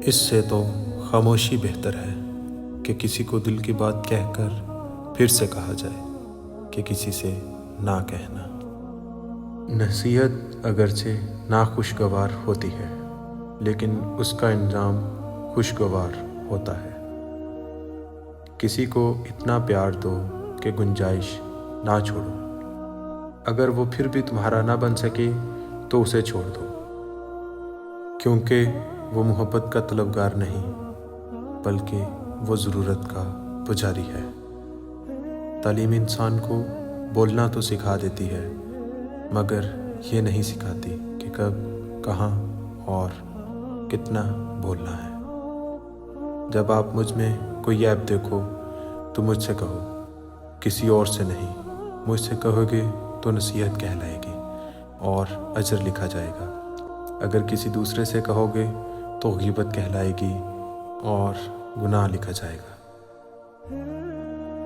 اس سے تو خاموشی بہتر ہے کہ کسی کو دل کی بات کہہ کر پھر سے کہا جائے کہ کسی سے نہ کہنا۔ نصیحت اگرچہ ناخوشگوار ہوتی ہے لیکن اس کا انجام خوشگوار ہوتا ہے۔ کسی کو اتنا پیار دو کہ گنجائش نہ چھوڑو۔ اگر وہ پھر بھی تمہارا نہ بن سکے تو اسے چھوڑ دو، کیونکہ وہ محبت کا طلبگار نہیں بلکہ وہ ضرورت کا پجاری ہے۔ تعلیم انسان کو بولنا تو سکھا دیتی ہے مگر یہ نہیں سکھاتی کہ کب، کہاں اور کتنا بولنا ہے۔ جب آپ مجھ میں کوئی عیب دیکھو تو مجھ سے کہو، کسی اور سے نہیں۔ مجھ سے کہو گے تو نصیحت کہلائے گی اور اجر لکھا جائے گا۔ اگر کسی دوسرے سے کہو گے تو غیبت کہلائے گی اور گناہ لکھا جائے گا۔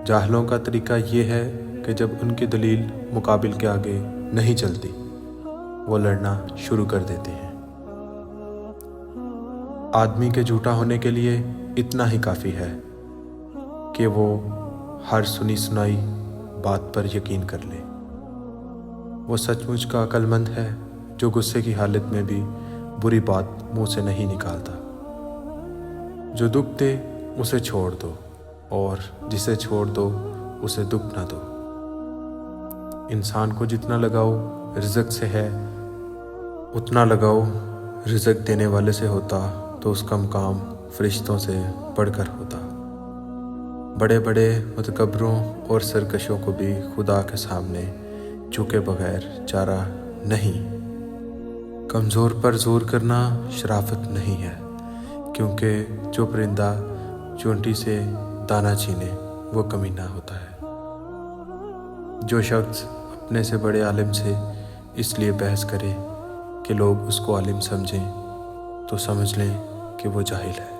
جاہلوں کا طریقہ یہ ہے کہ جب ان کی دلیل مقابل کے آگے نہیں چلتی وہ لڑنا شروع کر دیتے ہیں۔ آدمی کے جھوٹا ہونے کے لیے اتنا ہی کافی ہے کہ وہ ہر سنی سنائی بات پر یقین کر لے۔ وہ سچ مچ کا عقل مند ہے جو غصے کی حالت میں بھی بری بات منہ سے نہیں نکالتا۔ جو دکھ دے اسے چھوڑ دو اور جسے چھوڑ دو اسے دکھ نہ دو۔ انسان کو جتنا لگاؤ رزق سے ہے اتنا لگاؤ رزق دینے والے سے ہوتا تو اس کا مقام فرشتوں سے بڑھ کر ہوتا۔ بڑے بڑے متکبروں اور سرکشوں کو بھی خدا کے سامنے جھکے بغیر چارہ نہیں۔ کمزور پر زور کرنا شرافت نہیں ہے، کیونکہ جو پرندہ چونٹی سے دانہ چھینے وہ کمینہ ہوتا ہے۔ جو شخص اپنے سے بڑے عالم سے اس لیے بحث کرے کہ لوگ اس کو عالم سمجھیں تو سمجھ لیں کہ وہ جاہل ہے۔